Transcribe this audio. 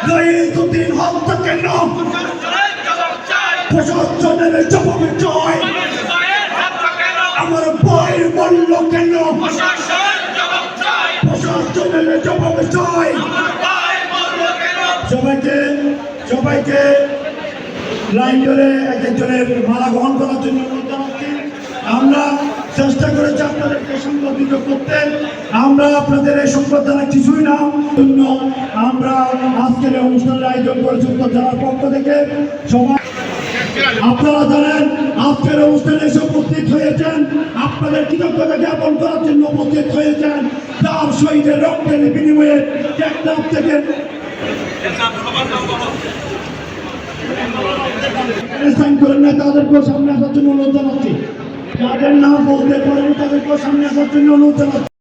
রহিমউদ্দিন হত্যাকাণ্ড প্রশাসনের জবাবে জয়। আমার ভাই বলল কেন প্রশাসনের জবাবে জয়। সবাইকে লাইন ধরে এক একজনের মালা গ্রহণ করার জন্য অনুরোধ জানাচ্ছি। আমরা চেষ্টা করেছি আপনাদেরকে সংগঠিত করতে। আমরা আপনাদের এই সংবর্ধনা কিছুই না জন্য আমরা আজকের অনুষ্ঠানের আয়োজন করেছি উত্তর জেলার পক্ষ থেকে। সবাই আপনারা জানেন আজকের অনুষ্ঠানে এসে উপস্থিত হয়েছেন, আপনাদের কৃতজ্ঞতা জ্ঞাপন করার জন্য উপস্থিত হয়েছেন। তার শহীদের রক্তের বিনিময়ে টেকনাফ থেকে তাদেরকেও সামনে আসার জন্য অনুরোধ জানাচ্ছি। যাদের নাম বলতে পারেন তাদেরকেও সামনে আসার জন্য অনুরোধ জানাচ্ছি।